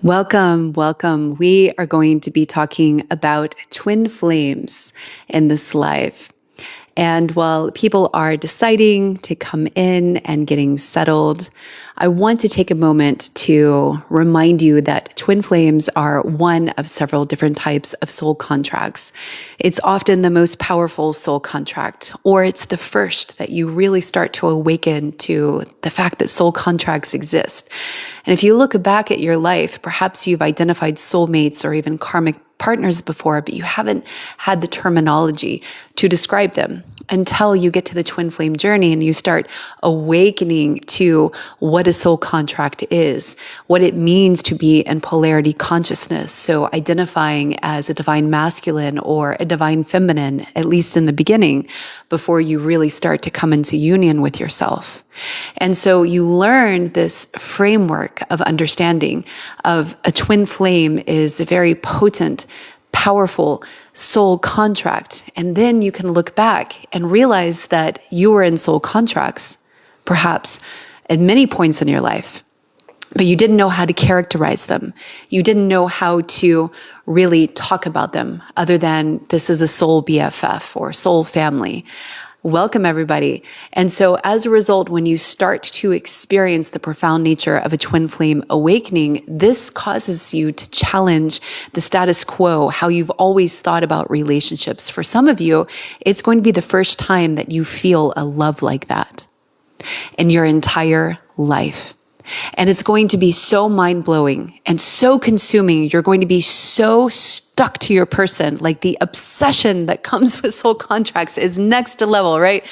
Welcome, welcome. We are going to be talking about twin flames in this life. And while people are deciding to come in and getting settled, I want to take a moment to remind you that twin flames are one of several different types of soul contracts. It's often the most powerful soul contract, or it's the first that you really start to awaken to the fact that soul contracts exist. And if you look back at your life, perhaps you've identified soulmates or even karmic partners before, but you haven't had the terminology to describe them until you get to the twin flame journey and you start awakening to what a soul contract is, what it means to be in polarity consciousness. So identifying as a divine masculine or a divine feminine, at least in the beginning, before you really start to come into union with yourself. And so you learn this framework of understanding of a twin flame is a very potent, powerful soul contract. And then you can look back and realize that you were in soul contracts, perhaps at many points in your life, but you didn't know how to characterize them. You didn't know how to really talk about them other than this is a soul BFF or soul family. Welcome, everybody. And so as a result, when you start to experience the profound nature of a twin flame awakening, this causes you to challenge the status quo, how you've always thought about relationships. For some of you, it's going to be the first time that you feel a love like that in your entire life. And it's going to be so mind-blowing and so consuming. You're going to be so stuck to your person. Like the obsession that comes with soul contracts is next level, right?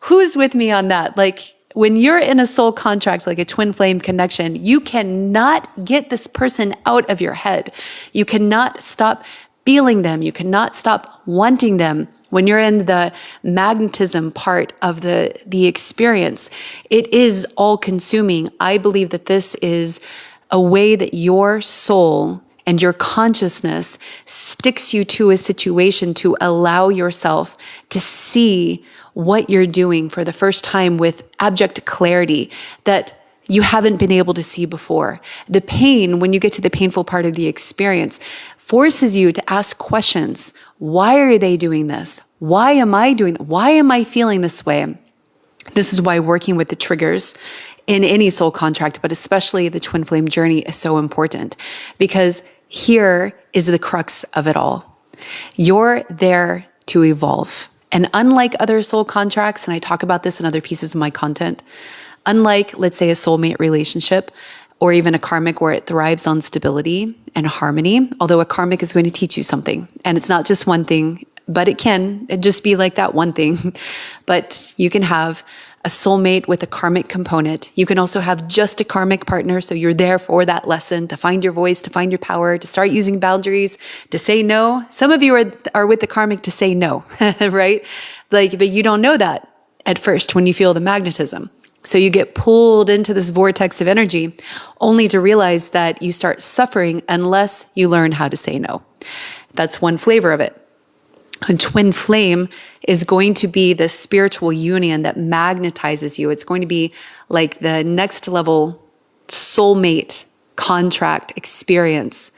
Who's with me on that? Like when you're in a soul contract, like a twin flame connection, you cannot get this person out of your head. You cannot stop feeling them. You cannot stop wanting them. When you're in the magnetism part of the experience, it is all consuming. I believe that this is a way that your soul and your consciousness sticks you to a situation to allow yourself to see what you're doing for the first time with abject clarity that you haven't been able to see before. The pain, when you get to the painful part of the experience, forces you to ask questions. Why are they doing this? Why am I doing that? Why am I feeling this way? This is why working with the triggers in any soul contract, but especially the twin flame journey, is so important, because here is the crux of it all. You're there to evolve. And unlike other soul contracts, and I talk about this in other pieces of my content, unlike, let's say, a soulmate relationship, or even a karmic where it thrives on stability and harmony, although a karmic is going to teach you something. And it's not just one thing, but it can just be like that one thing. But you can have a soulmate with a karmic component. You can also have just a karmic partner. So you're there for that lesson, to find your voice, to find your power, to start using boundaries, to say no. Some of you are with the karmic to say no, right? But you don't know that at first when you feel the magnetism. So you get pulled into this vortex of energy only to realize that you start suffering unless you learn how to say no. That's one flavor of it. A twin flame is going to be the spiritual union that magnetizes you. It's going to be like the next level soulmate contract experience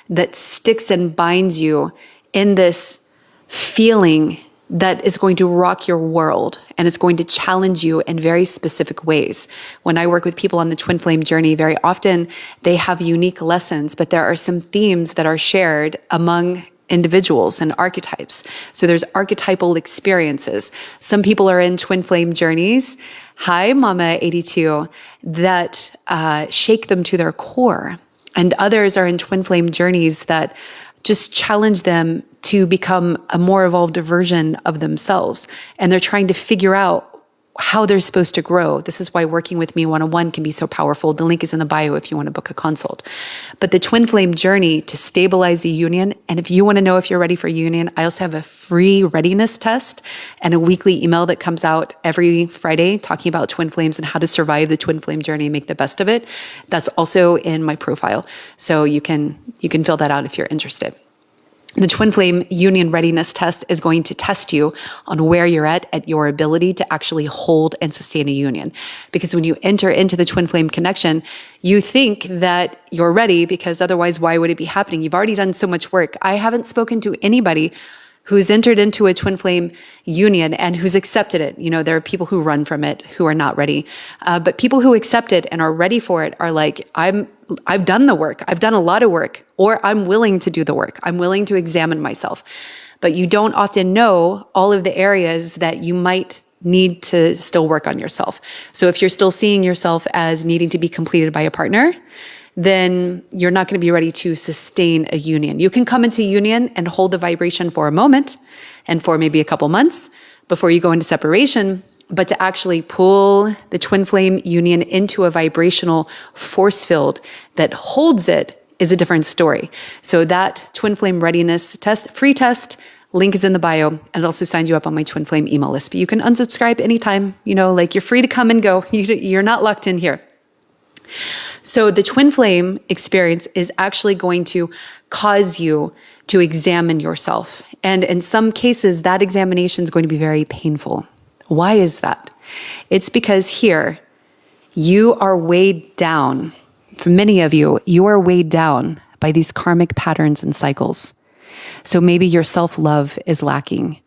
that sticks and binds you in this feeling that is going to rock your world, and it's going to challenge you in very specific ways. When I work with people on the twin flame journey, very often they have unique lessons, but there are some themes that are shared among individuals and archetypes. So there's archetypal experiences. Some people are in twin flame journeys, hi Mama 82, that shake them to their core. And others are in twin flame journeys that just challenge them to become a more evolved version of themselves. And they're trying to figure out how they're supposed to grow. This is why working with me one-on-one can be so powerful. The link is in the bio if you want to book a consult. But the twin flame journey to stabilize the union, and if you want to know if you're ready for union, I also have a free readiness test and a weekly email that comes out every Friday talking about twin flames and how to survive the twin flame journey and make the best of it. That's also in my profile. So you can fill that out if you're interested. The twin flame union readiness test is going to test you on where you're at your ability to actually hold and sustain a union. Because when you enter into the twin flame connection, you think that you're ready, because otherwise, why would it be happening? You've already done so much work. I haven't spoken to anybody who's entered into a twin flame union and who's accepted it. There are people who run from it, who are not ready. But people who accept it and are ready for it are like, I've done the work. I've done a lot of work, or I'm willing to do the work. I'm willing to examine myself. But you don't often know all of the areas that you might need to still work on yourself. So if you're still seeing yourself as needing to be completed by a partner, then you're not going to be ready to sustain a union. You can come into union and hold the vibration for a moment and for maybe a couple months before you go into separation. But to actually pull the twin flame union into a vibrational force field that holds it is a different story. So that twin flame readiness test, free test, link is in the bio, and it also signs you up on my twin flame email list. But you can unsubscribe anytime, you're free to come and go. You're not locked in here. So the twin flame experience is actually going to cause you to examine yourself. And in some cases, that examination is going to be very painful. Why is that? It's because here, you are weighed down. For many of you, you are weighed down by these karmic patterns and cycles. So maybe your self-love is lacking.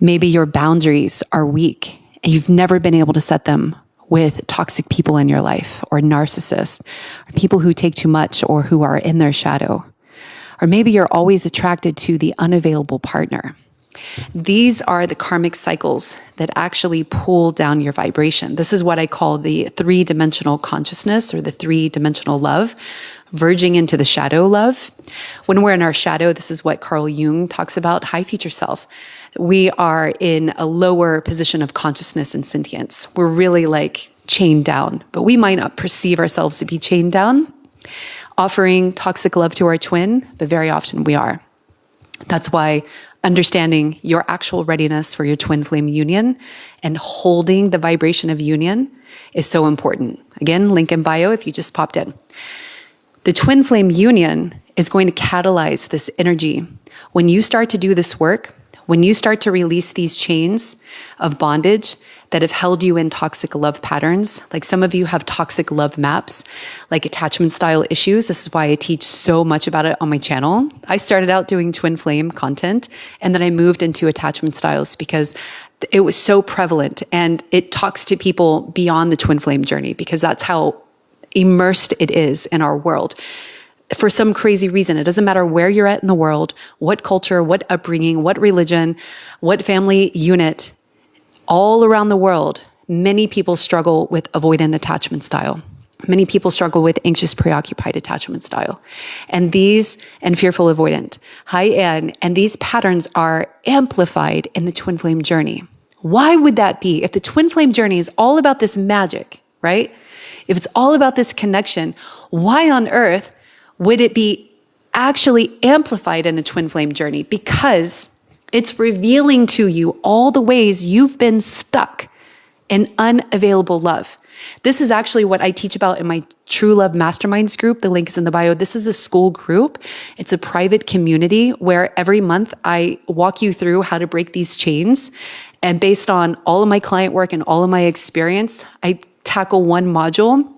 Maybe your boundaries are weak and you've never been able to set them with toxic people in your life, or narcissists, or people who take too much or who are in their shadow. Or maybe you're always attracted to the unavailable partner. These are the karmic cycles that actually pull down your vibration. This is what I call the 3-dimensional consciousness, or the 3-dimensional love, verging into the shadow love. When we're in our shadow, this is what Carl Jung talks about, high future self. We are in a lower position of consciousness and sentience. We're really like chained down, but we might not perceive ourselves to be chained down, offering toxic love to our twin, but very often we are. That's why understanding your actual readiness for your twin flame union and holding the vibration of union is so important. Again, link in bio if you just popped in. The twin flame union is going to catalyze this energy. When you start to do this work, when you start to release these chains of bondage that have held you in toxic love patterns, like some of you have toxic love maps, like attachment style issues. This is why I teach so much about it on my channel. I started out doing twin flame content, and then I moved into attachment styles because it was so prevalent, and it talks to people beyond the twin flame journey, because that's how immersed it is in our world. For some crazy reason, it doesn't matter where you're at in the world, what culture, what upbringing, what religion, what family unit, all around the world, many people struggle with avoidant attachment style. Many people struggle with anxious, preoccupied attachment style. And fearful avoidant, high N, and these patterns are amplified in the twin flame journey. Why would that be? If the twin flame journey is all about this magic, right? If it's all about this connection, why on earth would it be actually amplified in a twin flame journey? Because it's revealing to you all the ways you've been stuck in unavailable love. This is actually what I teach about in my True Love Masterminds group. The link is in the bio. This is a school group. It's a private community where every month I walk you through how to break these chains. And based on all of my client work and all of my experience, I tackle one module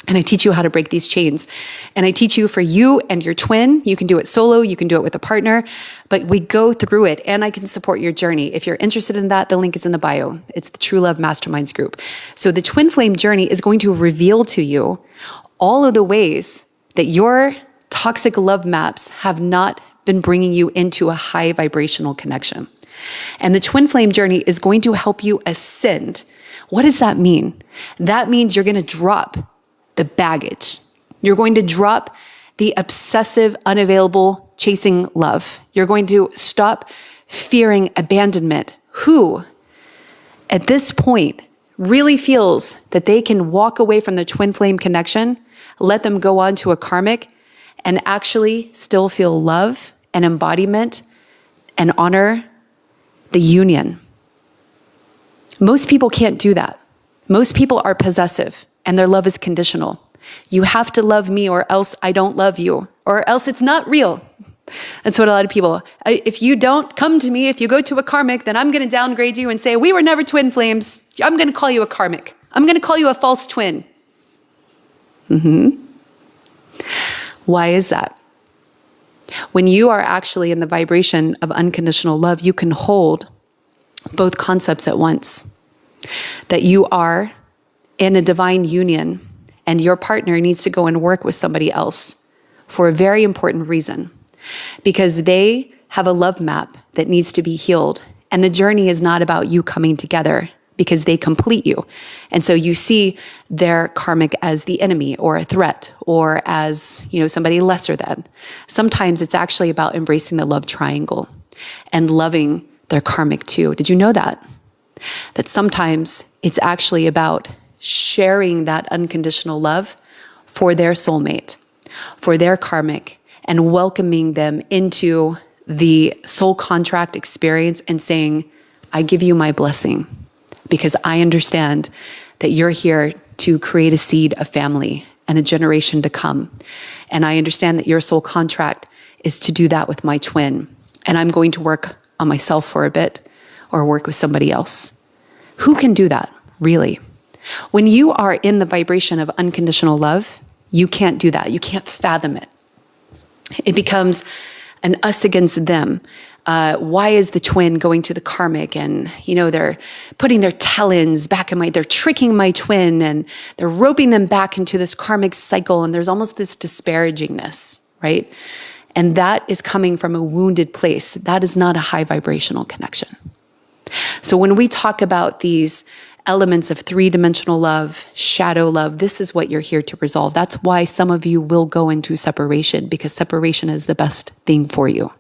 and I teach you how to break these chains. And I teach you for you and your twin. You can do it solo, you can do it with a partner, but we go through it and I can support your journey. If you're interested in that, the link is in the bio. It's the True Love Masterminds group. So the twin flame journey is going to reveal to you all of the ways that your toxic love maps have not been bringing you into a high vibrational connection. And the twin flame journey is going to help you ascend. What does that mean? That means you're going to drop the baggage. You're going to drop the obsessive, unavailable chasing love. You're going to stop fearing abandonment. Who, at this point, really feels that they can walk away from the twin flame connection, let them go on to a karmic, and actually still feel love and embodiment and honor the union. Most people can't do that. Most people are possessive and their love is conditional. You have to love me or else I don't love you, or else it's not real. That's what a lot of people, if you don't come to me, if you go to a karmic, then I'm going to downgrade you and say, we were never twin flames. I'm going to call you a karmic. I'm going to call you a false twin. Why is that? When you are actually in the vibration of unconditional love, you can hold both concepts at once. That you are in a divine union and your partner needs to go and work with somebody else for a very important reason. Because they have a love map that needs to be healed. And the journey is not about you coming together because they complete you. And so you see their karmic as the enemy or a threat or as, somebody lesser than. Sometimes it's actually about embracing the love triangle and loving their karmic too. Did you know that? That sometimes it's actually about sharing that unconditional love for their soulmate, for their karmic, and welcoming them into the soul contract experience and saying, I give you my blessing because I understand that you're here to create a seed of family and a generation to come. And I understand that your soul contract is to do that with my twin. And I'm going to work on myself for a bit or work with somebody else. Who can do that, really? When you are in the vibration of unconditional love, you can't do that. You can't fathom it. It becomes an us against them. Why is the twin going to the karmic? And, they're putting their tell-ins back in they're tricking my twin and they're roping them back into this karmic cycle. And there's almost this disparagingness, right? And that is coming from a wounded place. That is not a high vibrational connection. So when we talk about these elements of three-dimensional love, shadow love, this is what you're here to resolve. That's why some of you will go into separation, because separation is the best thing for you.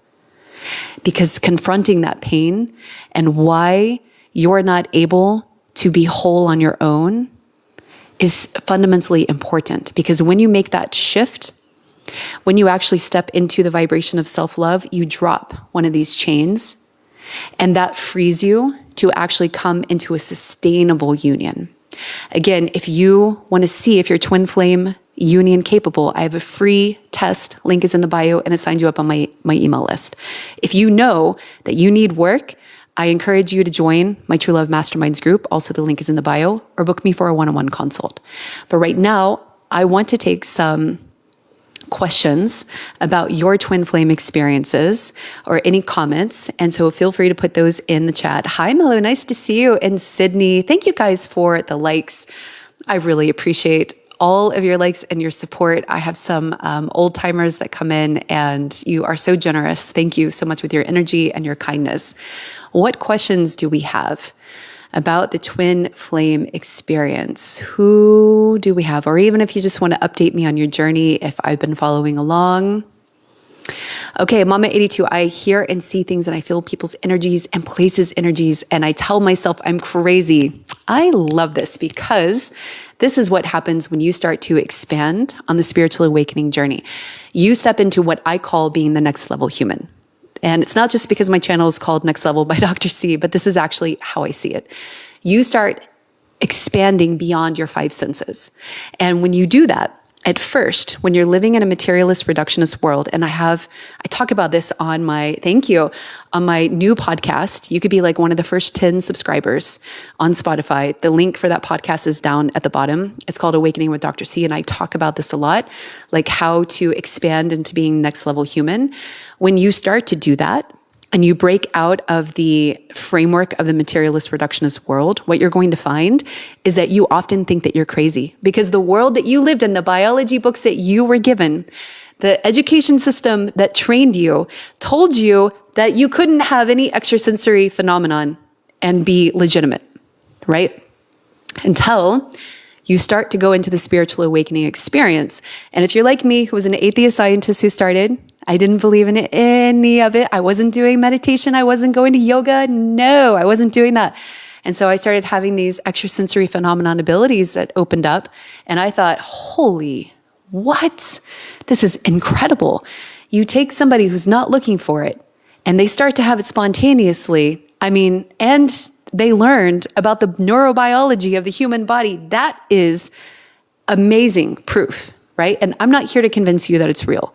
Because confronting that pain and why you're not able to be whole on your own is fundamentally important. Because when you make that shift, when you actually step into the vibration of self-love, you drop one of these chains. And that frees you to actually come into a sustainable union. Again, if you want to see if you're twin flame union capable, I have a free test. Link is in the bio and it signs you up on my email list. If you know that you need work, I encourage you to join my True Love Masterminds group. Also, the link is in the bio, or book me for a one-on-one consult. But right now, I want to take some questions about your twin flame experiences or any comments. And so feel free to put those in the chat. Hi, Mello. Nice to see you in Sydney. Thank you guys for the likes. I really appreciate all of your likes and your support. I have some old timers that come in and you are so generous. Thank you so much with your energy and your kindness. What questions do we have about the twin flame experience? Who do we have? Or even if you just want to update me on your journey, if I've been following along. Okay, Mama 82, I hear and see things and I feel people's energies and places energies and I tell myself I'm crazy. I love this because this is what happens when you start to expand on the spiritual awakening journey. You step into what I call being the next level human. And it's not just because my channel is called Next Level by Dr. C, but this is actually how I see it. You start expanding beyond your five senses. And when you do that, at first, when you're living in a materialist reductionist world, and I talk about this on my new podcast. You could be like one of the first 10 subscribers on Spotify. The link for that podcast is down at the bottom. It's called Awakening with Dr. C. And I talk about this a lot, like how to expand into being next level human. When you start to do that, and you break out of the framework of the materialist reductionist world, what you're going to find is that you often think that you're crazy because the world that you lived in, the biology books that you were given, the education system that trained you, told you that you couldn't have any extrasensory phenomenon and be legitimate, right? Until you start to go into the spiritual awakening experience. And if you're like me, who was an atheist scientist who started, I didn't believe in any of it. I wasn't doing meditation. I wasn't going to yoga. No, I wasn't doing that. And so I started having these extrasensory phenomenon abilities that opened up. And I thought, holy, what? This is incredible. You take somebody who's not looking for it and they start to have it spontaneously. And they learned about the neurobiology of the human body. That is amazing proof right? And I'm not here to convince you that it's real.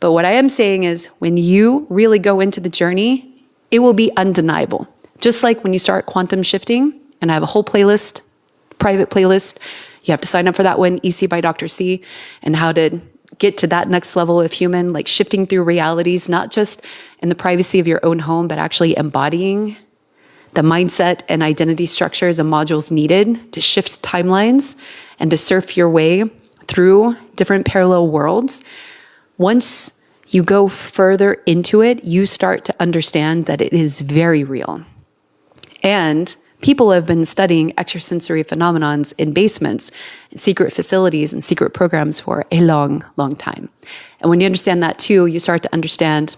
But what I am saying is when you really go into the journey, it will be undeniable. Just like when you start quantum shifting, and I have a whole playlist, private playlist, you have to sign up for that one, EC by Dr. C, and how to get to that next level of human, like shifting through realities, not just in the privacy of your own home, but actually embodying the mindset and identity structures and modules needed to shift timelines and to surf your way through different parallel worlds. Once you go further into it, you start to understand that it is very real. And people have been studying extrasensory phenomenons in basements, in secret facilities, and secret programs for a long, long time. And when you understand that too, you start to understand,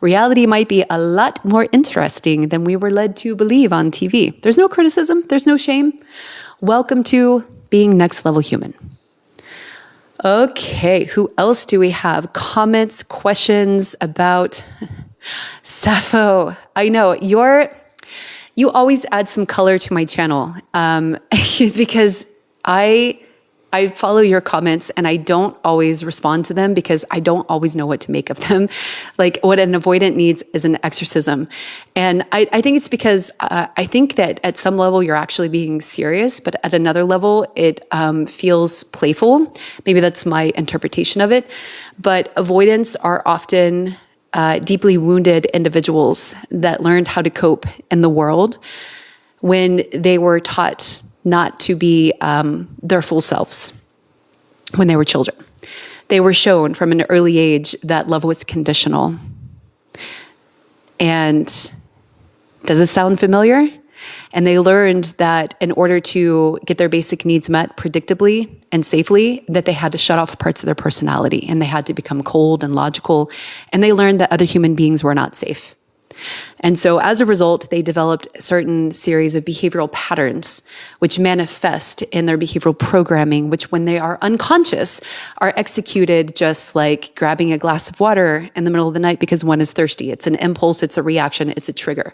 reality might be a lot more interesting than we were led to believe on TV. There's no criticism. There's no shame. Welcome to being next level human. Okay, who else do we have? Comments, questions about Sappho? I know you always add some color to my channel because I follow your comments and I don't always respond to them because I don't always know what to make of them. Like what an avoidant needs is an exorcism. And I think it's because I think that at some level you're actually being serious, but at another level it feels playful. Maybe that's my interpretation of it. But avoidants are often deeply wounded individuals that learned how to cope in the world when they were taught not to be their full selves when they were children. They were shown from an early age that love was conditional. And does it sound familiar? And they learned that in order to get their basic needs met predictably and safely, that they had to shut off parts of their personality and they had to become cold and logical. And they learned that other human beings were not safe. And so as a result, they developed a certain series of behavioral patterns which manifest in their behavioral programming, which when they are unconscious are executed just like grabbing a glass of water in the middle of the night because one is thirsty. It's an impulse, it's a reaction, it's a trigger.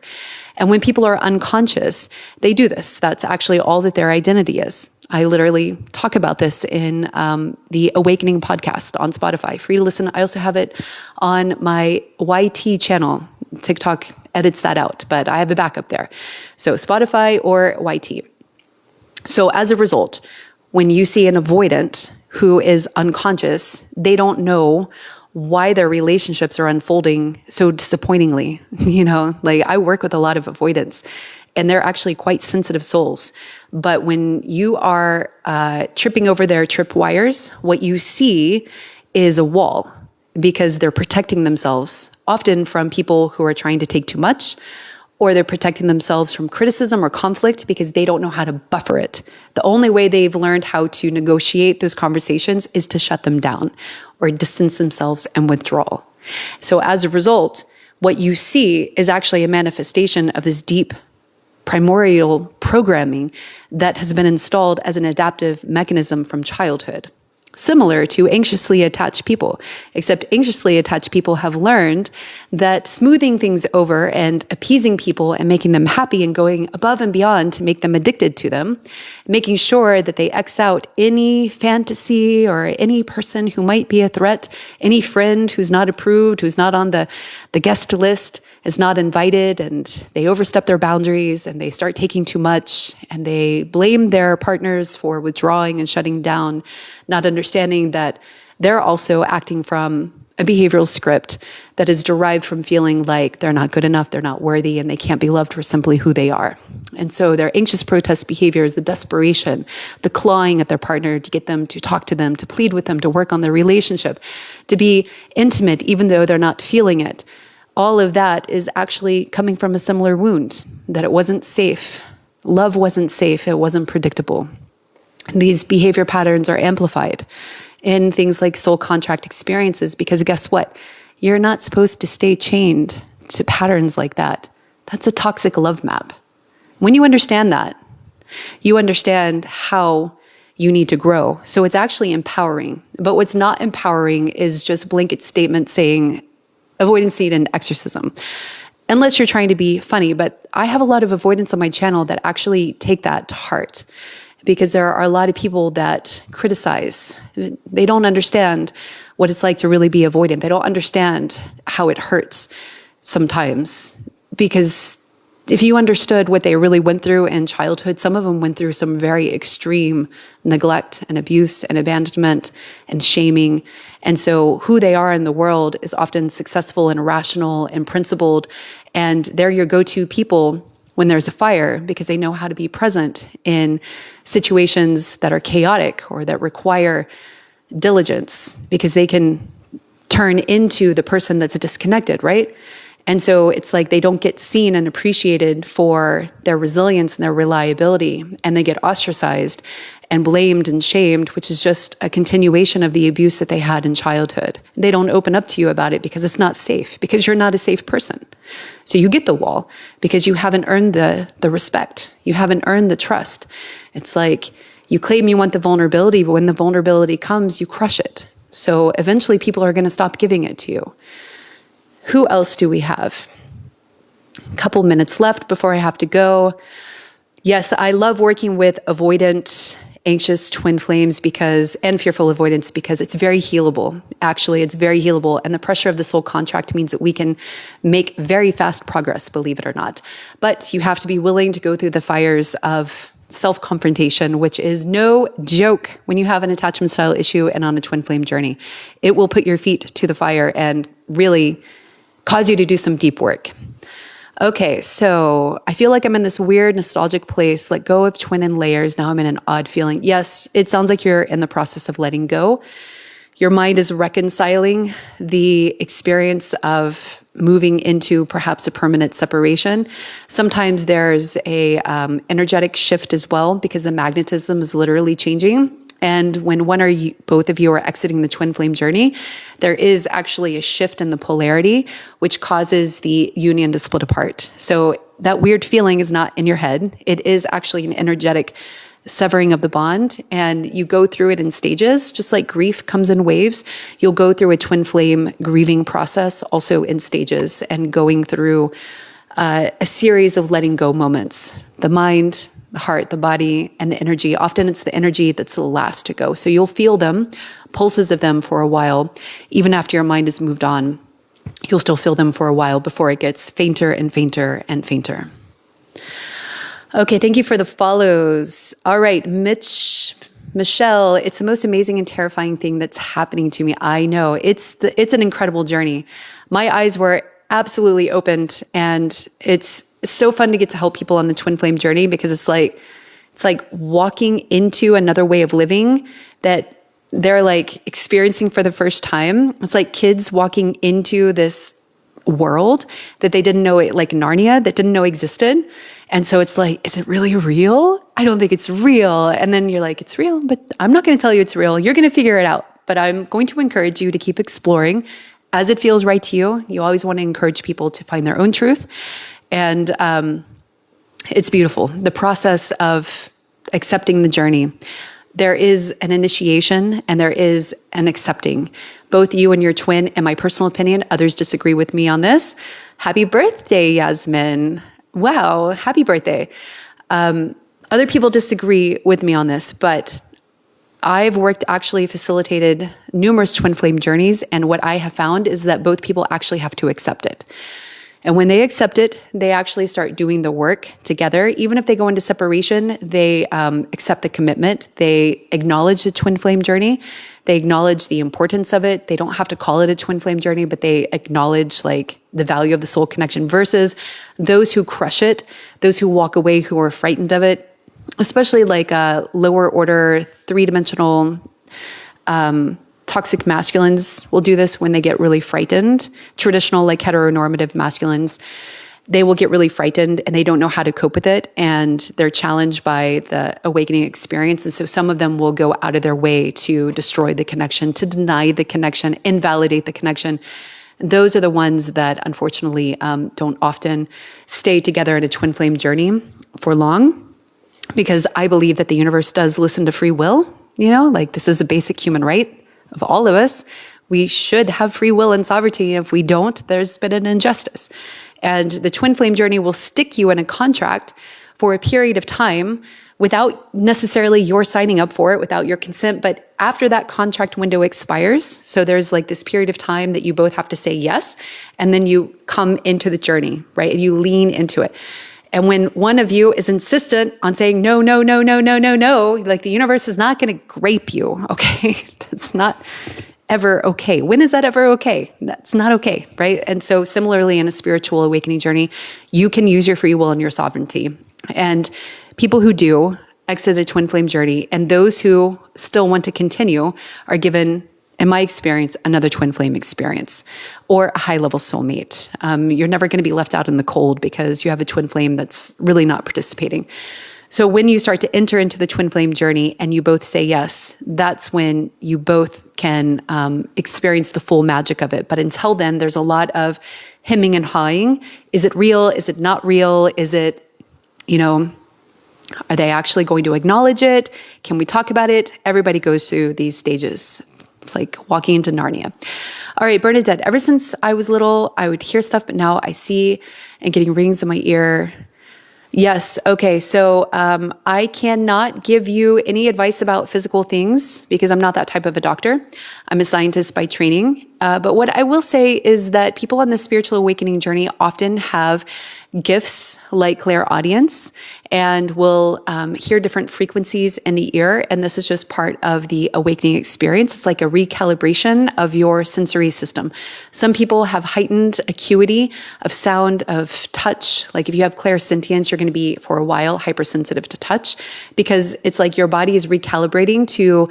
And when people are unconscious, they do this. That's actually all that their identity is. I literally talk about this in the Awakening podcast on Spotify. Free to listen. I also have it on my YT channel. TikTok edits that out, but I have a backup there. So Spotify or YT. So as a result, when you see an avoidant who is unconscious, they don't know why their relationships are unfolding so disappointingly. Like I work with a lot of avoidants and they're actually quite sensitive souls. But when you are tripping over their tripwires, what you see is a wall because they're protecting themselves often from people who are trying to take too much, or they're protecting themselves from criticism or conflict because they don't know how to buffer it. The only way they've learned how to negotiate those conversations is to shut them down or distance themselves and withdraw. So as a result, what you see is actually a manifestation of this deep primordial programming that has been installed as an adaptive mechanism from childhood. Similar to anxiously attached people, except anxiously attached people have learned that smoothing things over and appeasing people and making them happy and going above and beyond to make them addicted to them, making sure that they X out any fantasy or any person who might be a threat, any friend who's not approved, who's not on the guest list, is not invited, and they overstep their boundaries and they start taking too much and they blame their partners for withdrawing and shutting down, not understanding that they're also acting from a behavioral script that is derived from feeling like they're not good enough, they're not worthy, and they can't be loved for simply who they are. And so their anxious protest behaviors, the desperation, the clawing at their partner to get them to talk to them, to plead with them, to work on their relationship, to be intimate even though they're not feeling it. All of that is actually coming from a similar wound, that it wasn't safe. Love wasn't safe. It wasn't predictable. These behavior patterns are amplified in things like soul contract experiences because guess what? You're not supposed to stay chained to patterns like that. That's a toxic love map. When you understand that, you understand how you need to grow. So it's actually empowering. But what's not empowering is just blanket statements saying, avoidance need and exorcism. Unless you're trying to be funny, but I have a lot of avoidants on my channel that actually take that to heart. because there are a lot of people that criticize. They don't understand what it's like to really be avoidant. They don't understand how it hurts sometimes, because if you understood what they really went through in childhood, some of them went through some very extreme neglect and abuse and abandonment and shaming. And so who they are in the world is often successful and rational and principled. And they're your go-to people when there's a fire, because they know how to be present in situations that are chaotic or that require diligence, because they can turn into the person that's disconnected, right? And so it's like they don't get seen and appreciated for their resilience and their reliability, and they get ostracized and blamed and shamed, which is just a continuation of the abuse that they had in childhood. They don't open up to you about it because it's not safe, because you're not a safe person. So you get the wall because you haven't earned the respect. You haven't earned the trust. It's like you claim you want the vulnerability, but when the vulnerability comes, you crush it. So eventually people are going to stop giving it to you. Who else do we have? A couple minutes left before I have to go. Yes, I love working with avoidant, anxious twin flames and fearful avoidance, because it's very healable. Actually, it's very healable. And the pressure of the soul contract means that we can make very fast progress, believe it or not. But you have to be willing to go through the fires of self-confrontation, which is no joke when you have an attachment style issue and on a twin flame journey. It will put your feet to the fire and really cause you to do some deep work. Okay, so I feel like I'm in this weird nostalgic place, let go of twin and layers. Now I'm in an odd feeling. Yes, it sounds like you're in the process of letting go. Your mind is reconciling the experience of moving into perhaps a permanent separation. Sometimes there's a energetic shift as well, because the magnetism is literally changing. And when both of you are exiting the twin flame journey, there is actually a shift in the polarity, which causes the union to split apart. So that weird feeling is not in your head. It is actually an energetic severing of the bond, and you go through it in stages, just like grief comes in waves. You'll go through a twin flame grieving process also in stages, and going through a series of letting go moments. The mind, the heart, the body, and the energy. Often it's the energy that's the last to go. So you'll feel them, pulses of them for a while. Even after your mind has moved on, you'll still feel them for a while before it gets fainter and fainter and fainter. Okay, thank you for the follows. All right, Michelle, it's the most amazing and terrifying thing that's happening to me. I know, it's an incredible journey. My eyes were absolutely opened, and it's so fun to get to help people on the twin flame journey, because it's like walking into another way of living that they're like experiencing for the first time. It's like kids walking into this world that they didn't know, like Narnia, that didn't know existed. And so it's like, is it really real? I don't think it's real. And then you're like, it's real, but I'm not going to tell you it's real. You're going to figure it out. But I'm going to encourage you to keep exploring as it feels right to you. You always want to encourage people to find their own truth. And it's beautiful. The process of accepting the journey. There is an initiation and there is an accepting. Both you and your twin, in my personal opinion, others disagree with me on this. Happy birthday, Yasmin. Wow, happy birthday. Other people disagree with me on this, but I've facilitated numerous twin flame journeys, and what I have found is that both people actually have to accept it. And when they accept it, they actually start doing the work together. Even if they go into separation, they accept the commitment. They acknowledge the twin flame journey. They acknowledge the importance of it. They don't have to call it a twin flame journey, but they acknowledge like the value of the soul connection, versus those who crush it, those who walk away, who are frightened of it, especially like lower order, three-dimensional toxic masculines will do this when they get really frightened. Traditional, like heteronormative masculines, they will get really frightened and they don't know how to cope with it. And they're challenged by the awakening experience. And so some of them will go out of their way to destroy the connection, to deny the connection, invalidate the connection. Those are the ones that unfortunately don't often stay together in a twin flame journey for long, because I believe that the universe does listen to free will. You know, like this is a basic human right of all of us. We should have free will and sovereignty. If we don't, there's been an injustice. And the twin flame journey will stick you in a contract for a period of time without necessarily your signing up for it, without your consent. But after that contract window expires, so there's like this period of time that you both have to say yes, and then you come into the journey, right? You lean into it. And when one of you is insistent on saying, no, no, no, no, no, no, no, like the universe is not going to grape you, okay? That's not ever okay. When is that ever okay? That's not okay, right? And so similarly in a spiritual awakening journey, you can use your free will and your sovereignty. And people who do exit the twin flame journey and those who still want to continue are given, in my experience, another twin flame experience or a high level soulmate. You're never going to be left out in the cold because you have a twin flame that's really not participating. So when you start to enter into the twin flame journey and you both say yes, that's when you both can experience the full magic of it. But until then, there's a lot of hemming and hawing. Is it real? Is it not real? Is it, are they actually going to acknowledge it? Can we talk about it? Everybody goes through these stages. It's like walking into Narnia. All right, Bernadette, ever since I was little, I would hear stuff, but now I see and getting rings in my ear. Yes. Okay. So I cannot give you any advice about physical things because I'm not that type of a doctor. I'm a scientist by training. But what I will say is that people on the spiritual awakening journey often have gifts like clairaudience and will hear different frequencies in the ear. And this is just part of the awakening experience. It's like a recalibration of your sensory system. Some people have heightened acuity of sound, of touch. Like if you have clairsentience, you're going to be for a while hypersensitive to touch because it's like your body is recalibrating to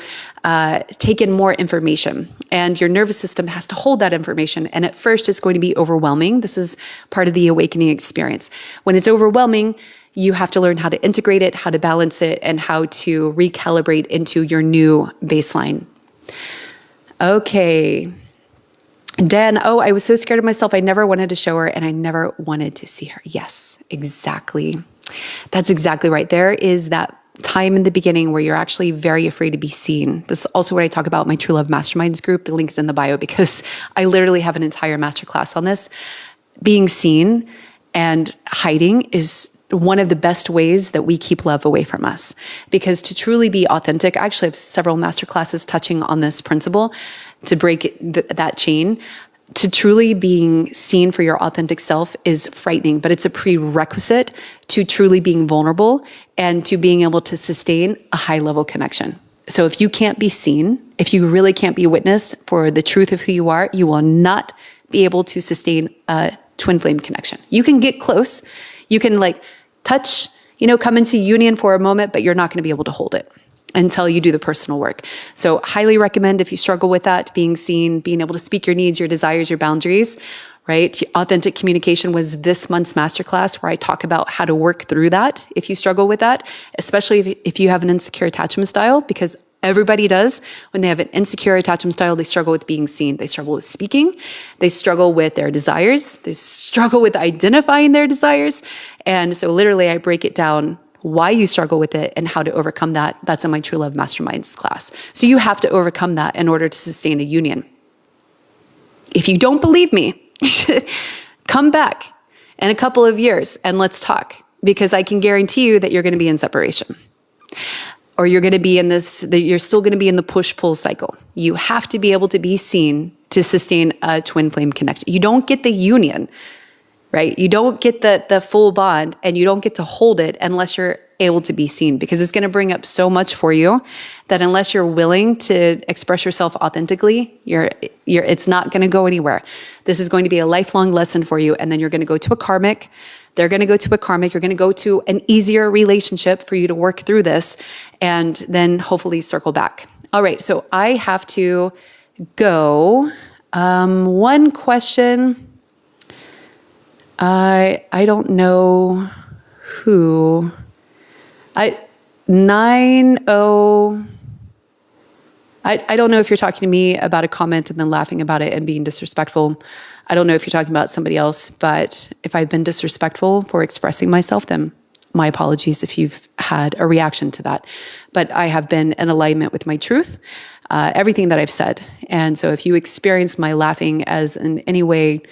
take in more information and your nervous system has to hold that information. And at first it's going to be overwhelming. This is part of the awakening experience. When it's overwhelming, you have to learn how to integrate it, how to balance it, and how to recalibrate into your new baseline. Okay. Dan, I was so scared of myself. I never wanted to show her and I never wanted to see her. Yes, exactly. That's exactly right. There is that time in the beginning where you're actually very afraid to be seen. This is also what I talk about in my True Love Masterminds group. The link is in the bio because I literally have an entire masterclass on this. Being seen and hiding is one of the best ways that we keep love away from us. Because to truly be authentic, I actually have several masterclasses touching on this principle to break that chain. To truly being seen for your authentic self is frightening, but it's a prerequisite to truly being vulnerable and to being able to sustain a high level connection. So if you can't be seen, if you really can't be witnessed for the truth of who you are, you will not be able to sustain a twin flame connection. You can get close. You can like touch, come into union for a moment, but you're not going to be able to hold it until you do the personal work. So highly recommend if you struggle with that, being seen, being able to speak your needs, your desires, your boundaries, right? Authentic communication was this month's masterclass where I talk about how to work through that if you struggle with that, especially if you have an insecure attachment style, because everybody does. When they have an insecure attachment style, they struggle with being seen. They struggle with speaking. They struggle with their desires. They struggle with identifying their desires. And so literally I break it down why you struggle with it and how to overcome that. That's in my True Love Masterminds class. So you have to overcome that in order to sustain a union. If you don't believe me, come back in a couple of years and let's talk, because I can guarantee you that you're going to be in separation. Or you're going to be in you're still going to be in the push-pull cycle. You have to be able to be seen to sustain a twin flame connection. You don't get the union, right? You don't get the full bond and you don't get to hold it unless you're able to be seen, because it's going to bring up so much for you that unless you're willing to express yourself authentically, it's not going to go anywhere. This is going to be a lifelong lesson for you. And then you're going to go to a karmic. They're going to go to a karmic. You're going to go to an easier relationship for you to work through this and then hopefully circle back. All right. So I have to go. One question. I don't know who. I don't know if you're talking to me about a comment and then laughing about it and being disrespectful. I don't know if you're talking about somebody else, but if I've been disrespectful for expressing myself, then my apologies if you've had a reaction to that. But I have been in alignment with my truth, everything that I've said. And so if you experience my laughing as in any way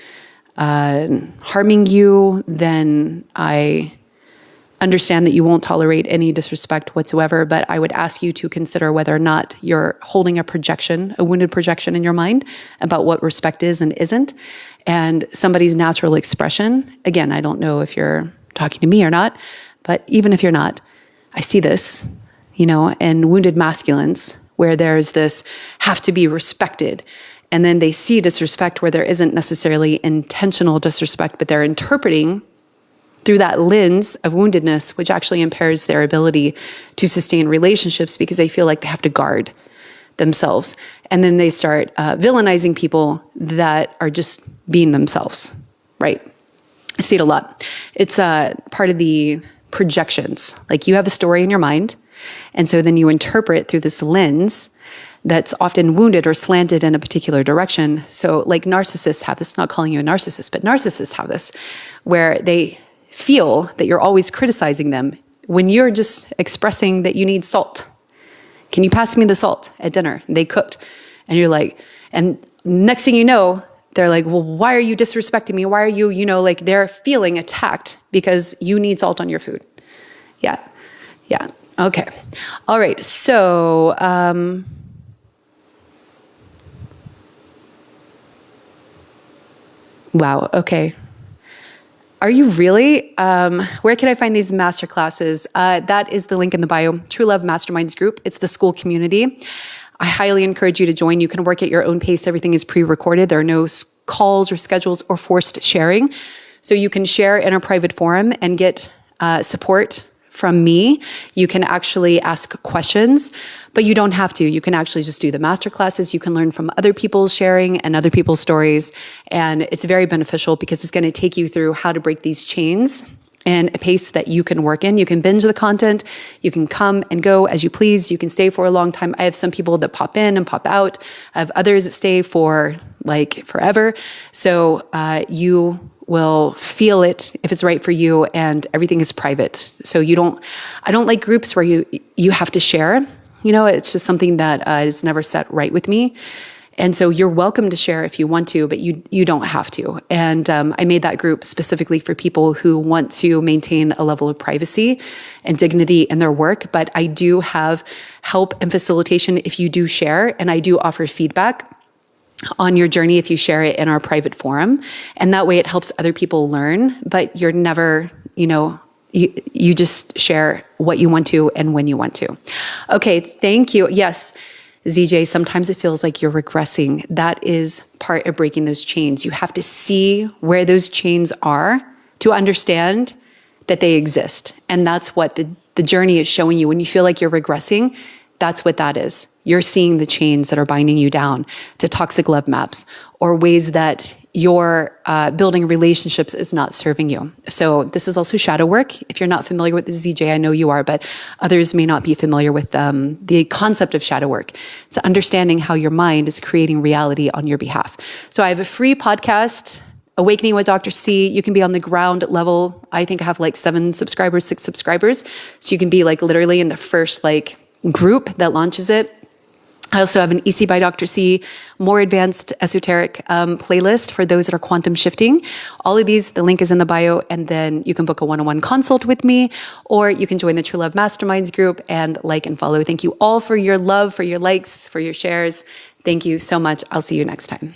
harming you, then I understand that you won't tolerate any disrespect whatsoever, but I would ask you to consider whether or not you're holding a projection, a wounded projection in your mind about what respect is and isn't. And somebody's natural expression, again, I don't know if you're talking to me or not, but even if you're not, I see this, in wounded masculines where there's this have to be respected. And then they see disrespect where there isn't necessarily intentional disrespect, but they're interpreting through that lens of woundedness, which actually impairs their ability to sustain relationships because they feel like they have to guard themselves. And then they start villainizing people that are just being themselves, right? I see it a lot. It's part of the projections. Like you have a story in your mind, and so then you interpret through this lens that's often wounded or slanted in a particular direction. So like narcissists have this, not calling you a narcissist, but narcissists have this, where they feel that you're always criticizing them when you're just expressing that you need salt. Can you pass me the salt at dinner? And they cooked. And you're like, and next thing you know, they're like, well, why are you disrespecting me? Why are you, like they're feeling attacked because you need salt on your food. Yeah. Okay. All right. So, wow. Okay. Are you really? Where can I find these masterclasses? That is the link in the bio, True Love Masterminds group. It's the school community. I highly encourage you to join. You can work at your own pace. Everything is pre-recorded. There are no calls or schedules or forced sharing. So you can share in a private forum and get support from me. You can actually ask questions, but you don't have to. You can actually just do the masterclasses. You can learn from other people's sharing and other people's stories. And it's very beneficial because it's going to take you through how to break these chains in a pace that you can work in. You can binge the content. You can come and go as you please. You can stay for a long time. I have some people that pop in and pop out. I have others that stay for like forever. So you will feel it if it's right for you, and everything is private. So I don't like groups where you have to share. It's just something that is never set right with me. And so you're welcome to share if you want to, but you don't have to. And I made that group specifically for people who want to maintain a level of privacy and dignity in their work. But I do have help and facilitation if you do share, and I do offer feedback on your journey if you share it in our private forum. And that way it helps other people learn, but you're never, you just share what you want to and when you want to. Okay, thank you. Yes, ZJ, sometimes it feels like you're regressing. That is part of breaking those chains. You have to see where those chains are to understand that they exist. And that's what the journey is showing you. When you feel like you're regressing, that's what that is. You're seeing the chains that are binding you down to toxic love maps or ways that your building relationships is not serving you. So this is also shadow work. If you're not familiar with the ZJ, I know you are, but others may not be familiar with the concept of shadow work. It's understanding how your mind is creating reality on your behalf. So I have a free podcast, Awakening with Dr. C. You can be on the ground level. I think I have like 6 subscribers. So you can be like literally in the first group that launches it. I also have an EC by Dr. C, more advanced esoteric playlist for those that are quantum shifting. All of these, the link is in the bio, and then you can book a one-on-one consult with me, or you can join the True Love Masterminds group and like and follow. Thank you all for your love, for your likes, for your shares. Thank you so much. I'll see you next time.